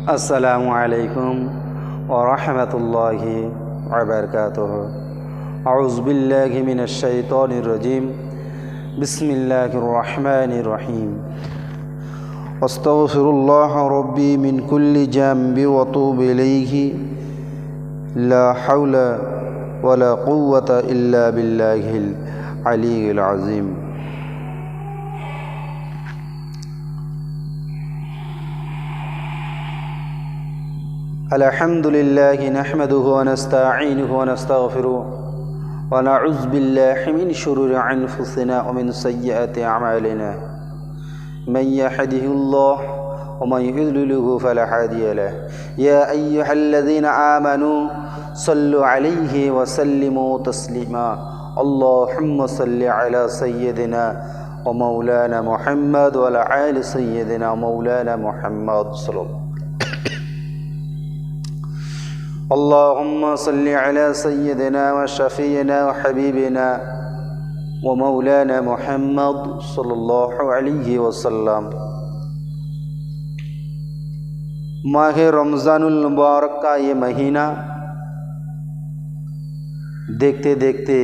अस्सलामु अलैकुम व रहमतुल्लाहि व बरकातुहू। अऊज़ु बिल्लाहि मिनश शैतानिर रजीम। बिस्मिल्लाहिर रहमानिर रहीम। अस्तग़फिरुल्लाह रब्बी मिन कुल्लि ज़ंबि व अतूबु इलैहि ला हौला व ला कुव्वता इल्ला बिल्लाहिल अलीय्यिल अज़ीम। अल्हम्दुलिल्लाहि नहमदुहु व नस्तईनुहु व नस्तगफिरुहु व नऊज़ु बिल्लाहि मिन शुरूरि अनफुसिना व मिन सय्यिआति अमालिना। मन यहदिहिल्लाहु व मन युद्लिलहु फला हादिय लहु। या अय्युहल्लज़ीना आमनू सल्लु अलैहि व सल्लिमू तस्लीमा। अल्लाहुम्मा सल्लि अला सय्यिदिना व मौलाना मुहम्मद व अला आलि सय्यिदिना व मौलाना मुहम्मद सल्लल्लाहु। अल्लाहुम्मा सल्लि अला सय्यिदिना व शफ़ीना व हबीबिना व मौलाना मुहम्मद सल्लल्लाहु अलैहि वसल्लम। माह रमज़ानुल मुबारक का ये महीना देखते देखते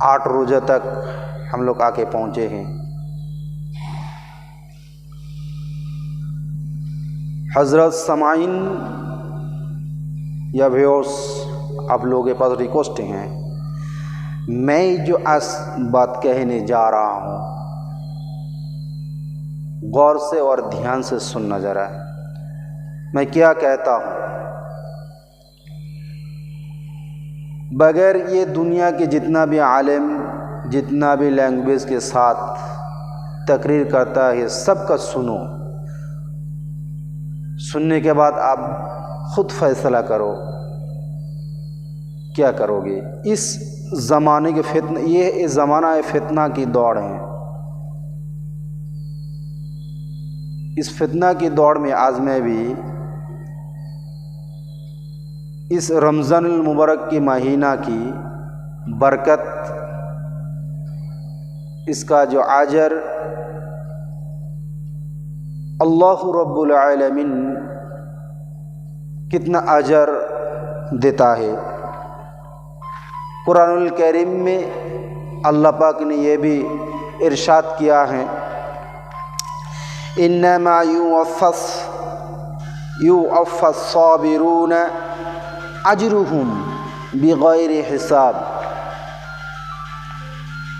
8 रोज़ा तक हम लोग आके पहुँचे हैं। हज़रत समाइन या व्यूअर्स, आप लोगों के पास रिक्वेस्ट हैं, मैं जो आज बात कहने जा रहा हूँ गौर से और ध्यान से सुनना जरा। मैं क्या कहता हूँ, बगैर ये दुनिया के जितना भी आलिम, जितना भी लैंग्वेज के साथ तकरीर करता है, सबका सुनो। सुनने के बाद आप खुद फैसला करो क्या करोगे। इस ज़माने के फितना, ये इस ज़माना है फितना की दौड़ है। इस फितना की दौड़ में आज मैं भी इस रमज़ानुल मुबारक के महीना की बरकत, इसका जो अजर अल्लाह रब्बुल आलमीन कितना अजर देता है। कुरानुल करीम में अल्लाह पाक ने यह भी इरशाद किया है, इन्नमा युवफ़्फ़स साबिरून अजरुहुम बिगैरि हिसाब।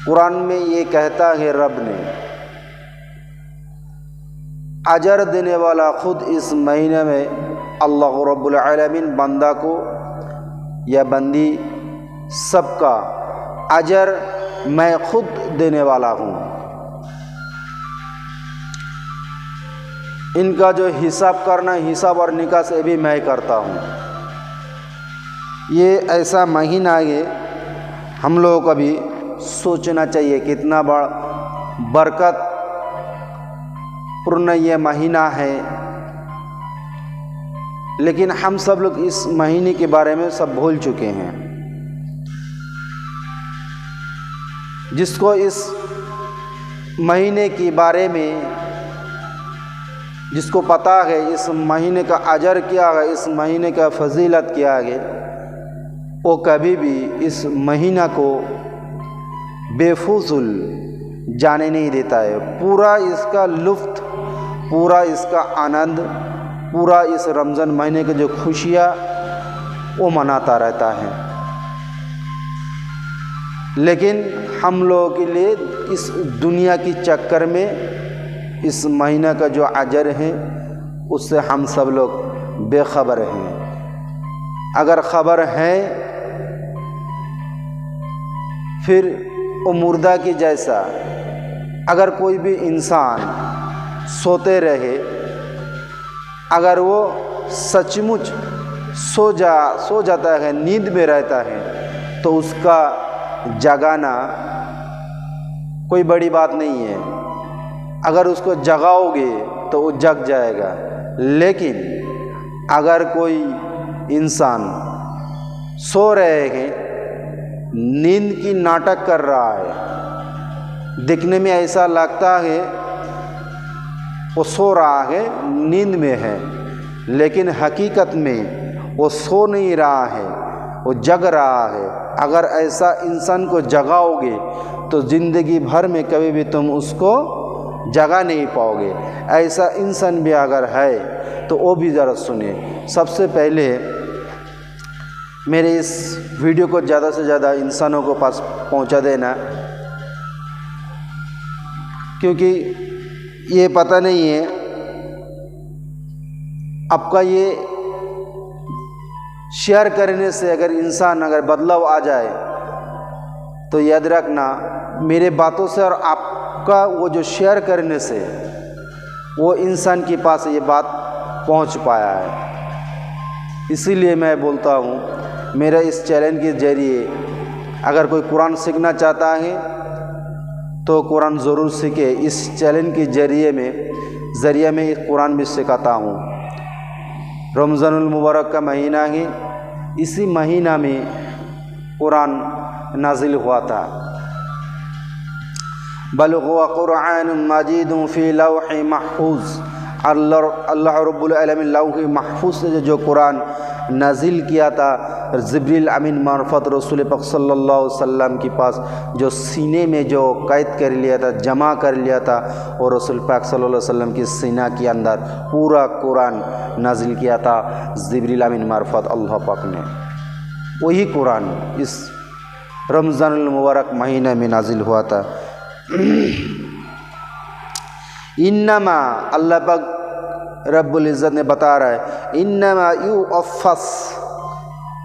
कुरान में ये कहता है रब ने, अजर देने वाला खुद इस महीने में अल्लाह रब्बुल आलमीन बंदा को या बंदी सबका अजर मैं खुद देने वाला हूँ। इनका जो हिसाब करना, हिसाब और निकास ये भी मैं करता हूँ। ये ऐसा महीना है, हम लोगों को भी सोचना चाहिए कितना बड़ा बरकत पूर्ण ये महीना है। लेकिन हम सब लोग इस महीने के बारे में सब भूल चुके हैं। जिसको इस महीने के बारे में, जिसको पता है इस महीने का अजर क्या है, इस महीने का फजीलत क्या है, वो कभी भी इस महीना को बेफुजुल जाने नहीं देता है। पूरा इसका लुफ्त, पूरा इसका आनंद, पूरा इस रमज़ान महीने की जो खुशियाँ वो मनाता रहता है। लेकिन हम लोगों के लिए इस दुनिया की चक्कर में इस महीना का जो अजर है उससे हम सब लोग बेखबर हैं। अगर खबर है फिर वो मुर्दा की जैसा, अगर कोई भी इंसान सोते रहे, अगर वो सचमुच सो जाता है, नींद में रहता है, तो उसका जगाना कोई बड़ी बात नहीं है। अगर उसको जगाओगे तो वो जग जाएगा। लेकिन अगर कोई इंसान सो रहे हैं, नींद की नाटक कर रहा है, दिखने में ऐसा लगता है वो सो रहा है, नींद में है, लेकिन हकीकत में वो सो नहीं रहा है, वो जग रहा है। अगर ऐसा इंसान को जगाओगे तो ज़िंदगी भर में कभी भी तुम उसको जगा नहीं पाओगे। ऐसा इंसान भी अगर है तो वो भी ज़रा सुने। सबसे पहले मेरे इस वीडियो को ज़्यादा से ज़्यादा इंसानों को पास पहुंचा देना, क्योंकि ये पता नहीं है आपका ये शेयर करने से अगर इंसान अगर बदलाव आ जाए तो याद रखना मेरे बातों से और आपका वो जो शेयर करने से वो इंसान के पास ये बात पहुंच पाया है। इसीलिए मैं बोलता हूँ मेरा इस चैनल के ज़रिए अगर कोई कुरान सीखना चाहता है तो कुरान ज़रूर सीखे। इस चैनल के ज़रिए में इस कुरान भी सिखाता हूँ। रमज़ानुल मुबारक का महीना है, इसी महीना में कुरान नाजिल हुआ था। बल हुवा कुरान मजीद फ़ी लौह महफूज। अल्लाह रब्बुल आलमीन लौह महफूज से जो कुरान नाजिल किया था जिब्रील अमीन मार्फत रसूल पाक सल्लल्लाहु अलैहि वसल्लम के पास, जो सीने में जो कैद कर लिया था, जमा कर लिया था, और रसूल पाक सल्लल्लाहु अलैहि वसल्लम की सीना के अंदर पूरा कुरान नाजिल किया था जिब्रील अमीन मार्फत अल्लाह पाक ने। वही कुरान इस रमज़ानुल मुबारक महीने में नाजिल हुआ था। इन्नमा अल्लाह पाक रब्बुल इज़्ज़त ने बता रहा है, इन्नमा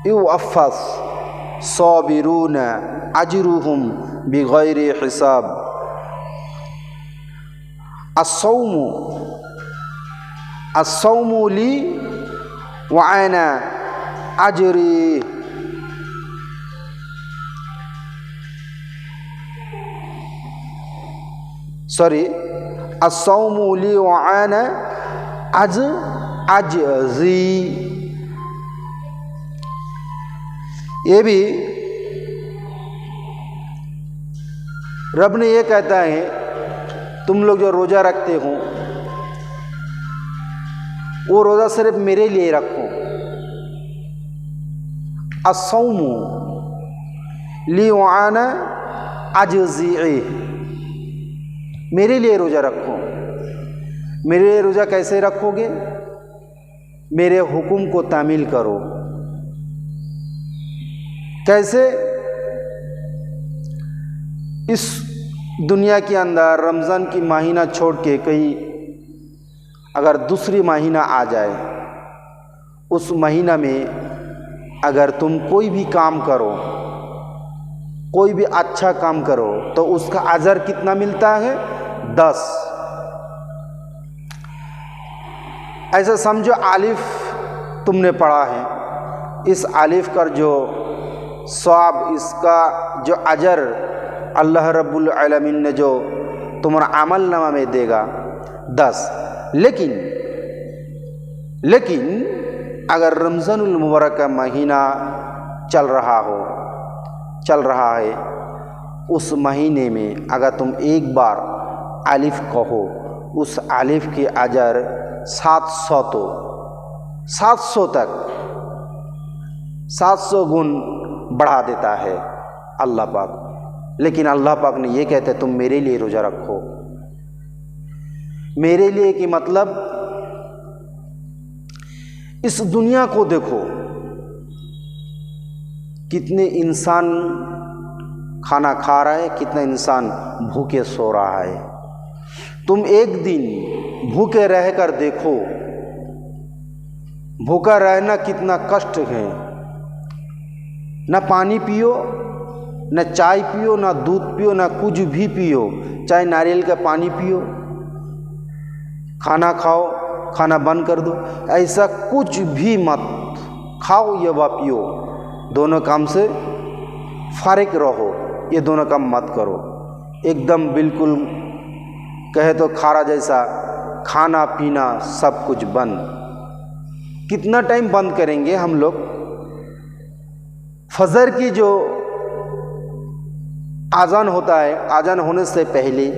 युअफ़्फ़स साबिरून अजरुहुम बिगैरि हिसाब। अस्सौमु ली व अना अजरी। अस्सौमु ली व अना अजज़ी। ये भी रब ने ये कहता है तुम लोग जो रोज़ा रखते हो वो रोज़ा सिर्फ मेरे लिए रखो। अस्सौमु ली व अना अजज़ी, मेरे लिए रोज़ा रखो। मेरे लिए रोज़ा कैसे रखोगे? मेरे हुक्म को तामील करो। कैसे? इस दुनिया के अंदर रमज़ान की महीना छोड़ के कहीं अगर दूसरी महीना आ जाए, उस महीना में अगर तुम कोई भी काम करो, कोई भी अच्छा काम करो तो उसका अजर कितना मिलता है? 10। ऐसा समझो आलिफ तुमने पढ़ा है, इस आलिफ का जो सवाब, इसका जो अजर अल्लाह रब्बुल आलमीन ने जो तुम्हारा अमल नामा में देगा 10। लेकिन अगर रमज़ानुल मुबारक का महीना चल रहा है, उस महीने में अगर तुम एक बार आलिफ कहो, उस आलिफ के अजर 700 तक 700 गुण बढ़ा देता है अल्लाह पाक। लेकिन अल्लाह पाक ने ये कहते तुम मेरे लिए रोज़ा रखो। मेरे लिए कि मतलब इस दुनिया को देखो, कितने इंसान खाना खा रहा है, कितना इंसान भूखे सो रहा है। तुम एक दिन भूखे रहकर देखो, भूखा रहना कितना कष्ट है। ना पानी पियो, ना चाय पियो, ना दूध पियो, ना कुछ भी पियो, चाहे नारियल का पानी पियो। खाना खाओ, खाना बंद कर दो, ऐसा कुछ भी मत खाओ या वा पियो। दोनों काम से फारिग रहो, ये दोनों काम मत करो। एकदम बिल्कुल कहे तो खारा जैसा खाना पीना सब कुछ बंद। कितना टाइम बंद करेंगे हम लोग? फजर की जो आज़ान होता है, आज़ान होने से पहले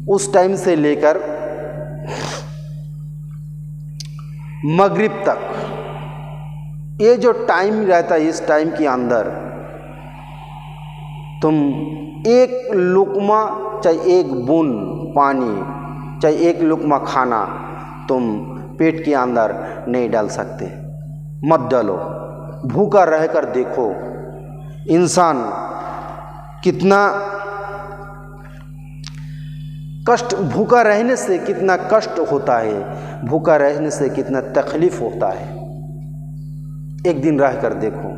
उस टाइम से लेकर मगरिब तक, ये जो टाइम रहता है, इस टाइम के अंदर तुम एक लुकमा, चाहे एक बूंद पानी, चाहे एक लुकमा खाना तुम पेट के अंदर नहीं डाल सकते, मत डालो। भूखा रहकर देखो इंसान कितना कष्ट, भूखा रहने से कितना कष्ट होता है, भूखा रहने से कितना तकलीफ होता है। एक दिन रह कर देखो,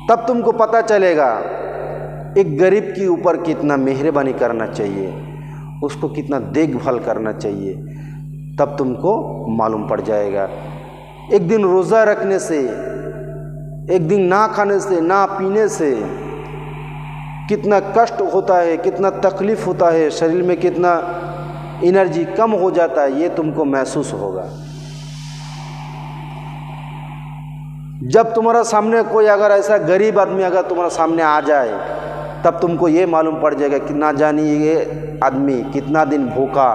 तब तुमको पता चलेगा एक गरीब के ऊपर कितना मेहरबानी करना चाहिए, उसको कितना देखभाल करना चाहिए, तब तुमको मालूम पड़ जाएगा। एक दिन रोज़ा रखने से, एक दिन ना खाने से, ना पीने से कितना कष्ट होता है, कितना तकलीफ़ होता है, शरीर में कितना एनर्जी कम हो जाता है, ये तुमको महसूस होगा। जब तुम्हारा सामने कोई अगर ऐसा गरीब आदमी अगर तुम्हारा सामने आ जाए, तब तुमको ये मालूम पड़ जाएगा कि ना जाने ये आदमी कितना दिन भूखा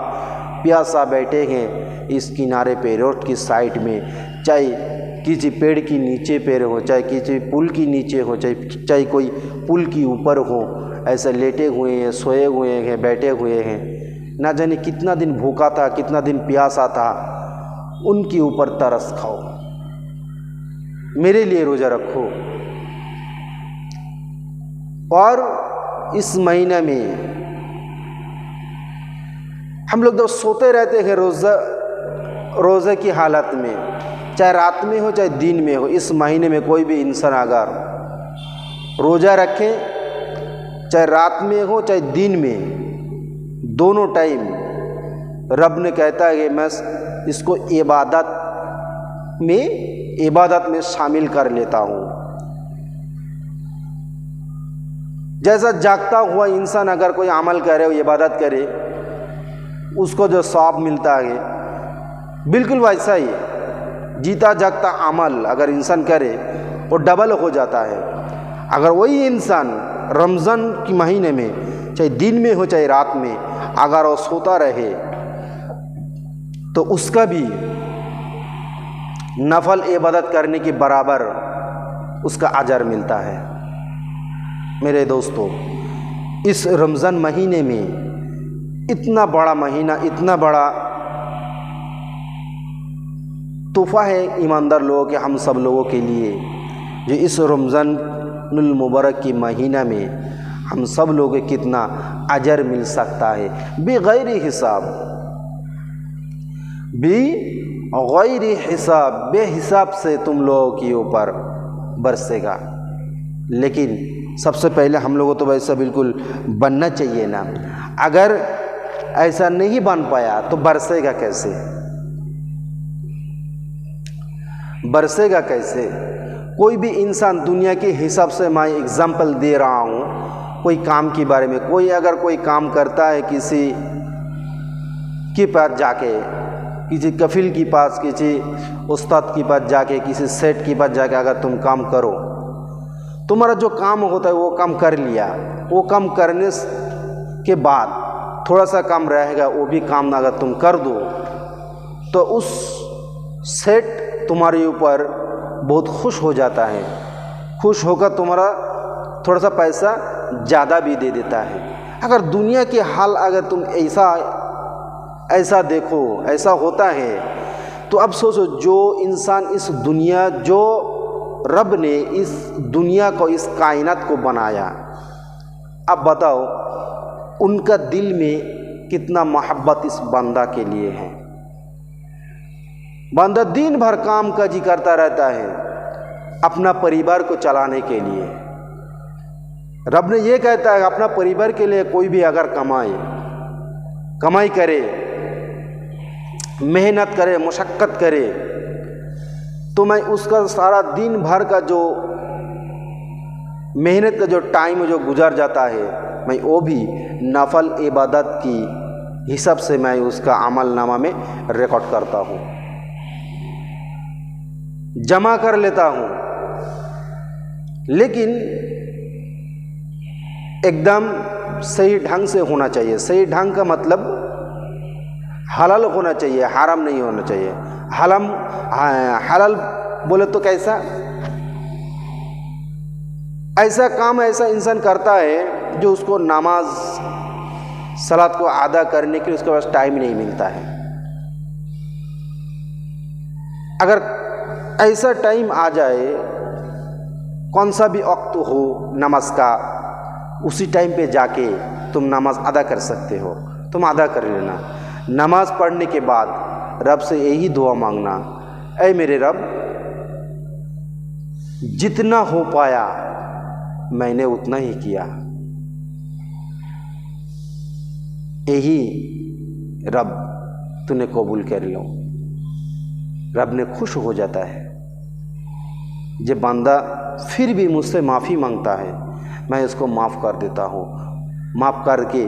प्यासा बैठे हैं इस किनारे पे, रोड की साइड में, चाहे किसी पेड़ की नीचे पैर हो, चाहे किसी पुल की नीचे हो, चाहे कोई पुल की ऊपर हो, ऐसे लेटे हुए हैं, सोए हुए हैं, बैठे हुए हैं, ना जाने कितना दिन भूखा था, कितना दिन प्यासा था। उनके ऊपर तरस खाओ, मेरे लिए रोज़ा रखो। और इस महीने में हम लोग जब सोते रहते हैं रोज़े की हालत में, चाहे रात में हो चाहे दिन में हो, इस महीने में कोई भी इंसान अगर रोज़ा रखे, चाहे रात में हो चाहे दिन में, दोनों टाइम रब ने कहता है कि मैं इसको इबादत में शामिल कर लेता हूँ। जैसा जागता हुआ इंसान अगर कोई अमल करे, इबादत करे, उसको जो सवाब मिलता है, बिल्कुल वैसा ही जीता जागता अमल अगर इंसान करे वो डबल हो जाता है। अगर वही इंसान रमज़ान के महीने में, चाहे दिन में हो चाहे रात में, अगर वो सोता रहे तो उसका भी नफल इबादत करने के बराबर उसका अजर मिलता है। मेरे दोस्तों, इस रमज़ान महीने में इतना बड़ा महीना, इतना बड़ा तोहफा है ईमानदार लोगों के, हम सब लोगों के लिए, जो इस रमज़ानुल मुबारक की महीना में हम सब लोगों को कितना अजर मिल सकता है बेगैर हिसाब, बेगैर हिसाब, बेहिसाब से तुम लोगों के ऊपर बरसेगा। लेकिन सबसे पहले हम लोगों तो वैसा बिल्कुल बनना चाहिए ना। अगर ऐसा नहीं बन पाया तो बरसेगा कैसे, बरसेगा कैसे? कोई भी इंसान दुनिया के हिसाब से, मैं एग्जाम्पल दे रहा हूँ कोई काम के बारे में, कोई अगर कोई काम करता है किसी के पास जाके, किसी कफिल के पास, किसी उस्ताद के पास जाके, किसी सेठ के पास जाके अगर तुम काम करो, तुम्हारा जो काम होता है वो काम कर लिया, वो काम करने के बाद थोड़ा सा काम रहेगा, वो भी काम अगर तुम कर दो तो उस सेठ तुम्हारे ऊपर बहुत खुश हो जाता है, खुश होकर तुम्हारा थोड़ा सा पैसा ज़्यादा भी दे देता है। अगर दुनिया के हाल अगर तुम ऐसा देखो, ऐसा होता है, तो अब सोचो जो इंसान इस दुनिया, जो रब ने इस दुनिया को, इस कायनात को बनाया, अब बताओ उनका दिल में कितना मोहब्बत इस बंदा के लिए है। बंदा दिन भर काम काज करता रहता है अपना परिवार को चलाने के लिए। रब ने ये कहता है अपना परिवार के लिए कोई भी अगर कमाई करे, मेहनत करे, मशक्क़त करे, तो मैं उसका सारा दिन भर का जो मेहनत का जो टाइम जो गुजर जाता है, मैं वो भी नफल इबादत की हिसाब से मैं उसका अमल नामा में रिकॉर्ड करता हूँ, जमा कर लेता हूँ। लेकिन एकदम सही ढंग से होना चाहिए। सही ढंग का मतलब हलाल होना चाहिए, हराम नहीं होना चाहिए। हलाल बोले तो कैसा? ऐसा काम ऐसा इंसान करता है जो उसको नमाज सलात को अदा करने के लिए उसके पास टाइम नहीं मिलता है। अगर ऐसा टाइम आ जाए, कौन सा भी वक्त हो नमाज का, उसी टाइम पे जाके तुम नमाज अदा कर सकते हो, तुम अदा कर लेना। नमाज पढ़ने के बाद रब से यही दुआ मांगना, ऐ मेरे रब, जितना हो पाया मैंने उतना ही किया। यही रब तूने कबूल कर लो। रब ने खुश हो जाता है जब बंदा फिर भी मुझसे माफ़ी मांगता है, मैं उसको माफ़ कर देता हूँ। माफ़ करके